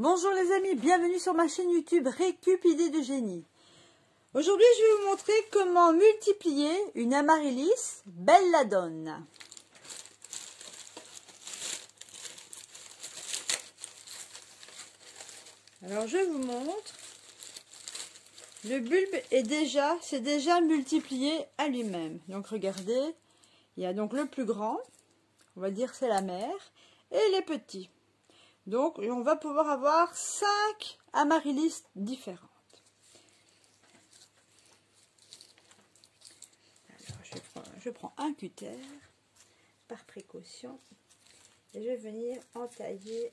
Bonjour les amis, bienvenue sur ma chaîne YouTube Récup Idées de Génie. Aujourd'hui je vais vous montrer comment multiplier une amaryllis belladone. Alors je vous montre. Le bulbe s'est déjà multiplié à lui-même. Donc regardez, il y a donc le plus grand, on va dire c'est la mère, et les petits. Donc on va pouvoir avoir 5 amaryllis différentes. Alors je prends un cutter par précaution et je vais venir entailler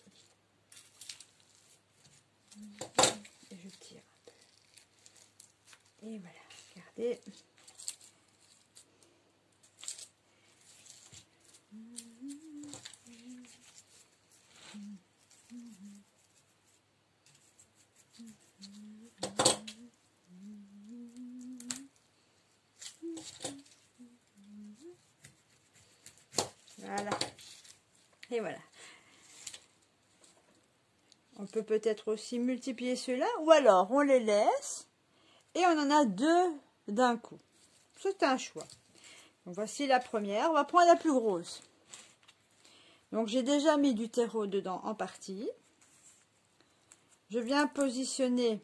et je tire un peu. Et voilà, regardez. Voilà. Et voilà. On peut peut-être aussi multiplier ceux-là, ou alors on les laisse et on en a 2 d'un coup. C'est un choix. Donc voici la première. On va prendre la plus grosse. Donc j'ai déjà mis du terreau dedans en partie. Je viens positionner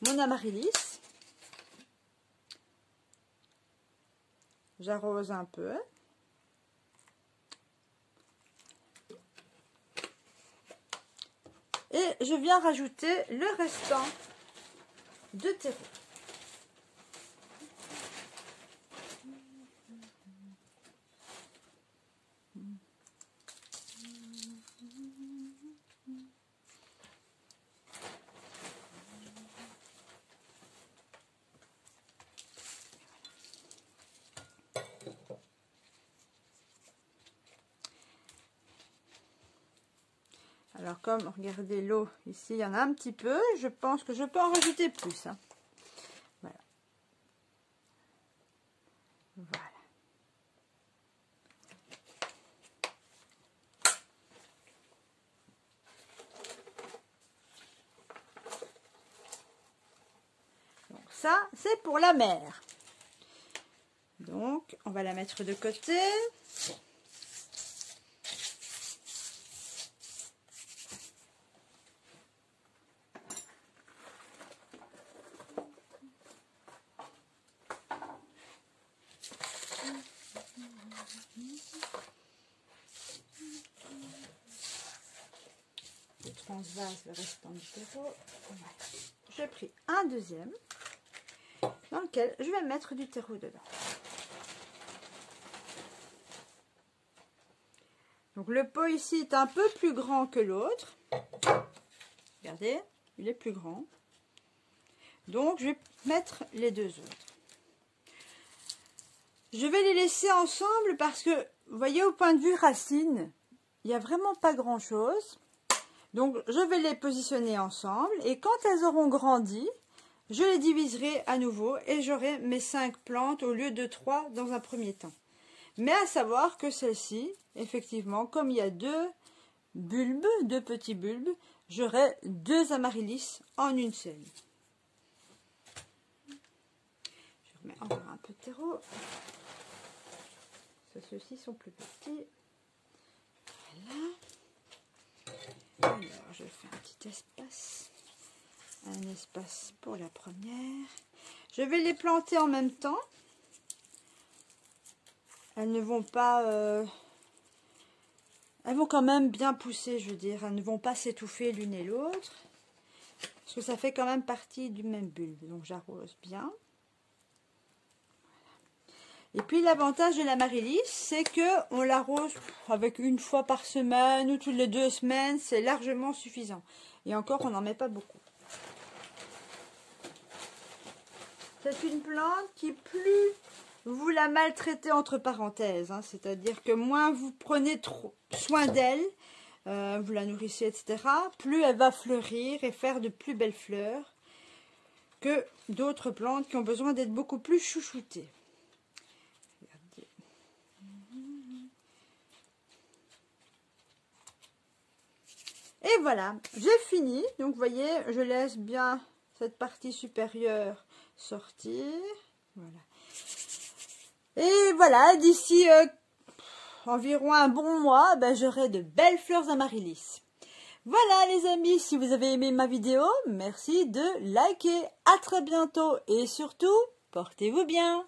mon amaryllis. J'arrose un peu. Et je viens rajouter le restant de terreau. Alors comme, regardez l'eau, ici il y en a un petit peu, je pense que je peux en rajouter plus. Hein. Voilà. Voilà. Donc ça, c'est pour la mère. Donc, on va la mettre de côté. Je transvase le restant du terreau. Voilà. J'ai pris un deuxième dans lequel je vais mettre du terreau dedans. Donc le pot ici est un peu plus grand que l'autre. Regardez, il est plus grand. Donc je vais mettre les deux autres. Je vais les laisser ensemble parce que, vous voyez, au point de vue racine, il n'y a vraiment pas grand chose. Donc je vais les positionner ensemble et quand elles auront grandi, je les diviserai à nouveau et j'aurai mes 5 plantes au lieu de 3 dans un premier temps. Mais à savoir que celle-ci, effectivement, comme il y a 2 bulbes, 2 petits bulbes, j'aurai 2 amaryllis en une seule. Je remets encore un peu de terreau. Ceux-ci sont plus petits. Voilà. Alors, je fais un petit espace. Un espace pour la première. Je vais les planter en même temps. Elles ne vont pas... elles vont quand même bien pousser, je veux dire. Elles ne vont pas s'étouffer l'une et l'autre. Parce que ça fait quand même partie du même bulbe. Donc j'arrose bien. Et puis l'avantage de l'amaryllis, c'est que on l'arrose avec une fois par semaine ou toutes les 2 semaines. C'est largement suffisant. Et encore, on n'en met pas beaucoup. C'est une plante qui, plus vous la maltraitez entre parenthèses, hein, c'est-à-dire que moins vous prenez trop soin d'elle, vous la nourrissez, etc., plus elle va fleurir et faire de plus belles fleurs que d'autres plantes qui ont besoin d'être beaucoup plus chouchoutées. Regardez. Et voilà, j'ai fini. Donc, vous voyez, je laisse bien cette partie supérieure sortir. Voilà. Et voilà, d'ici environ un bon mois, ben, j'aurai de belles fleurs amaryllis. Voilà les amis, si vous avez aimé ma vidéo, merci de liker. À très bientôt et surtout, portez-vous bien.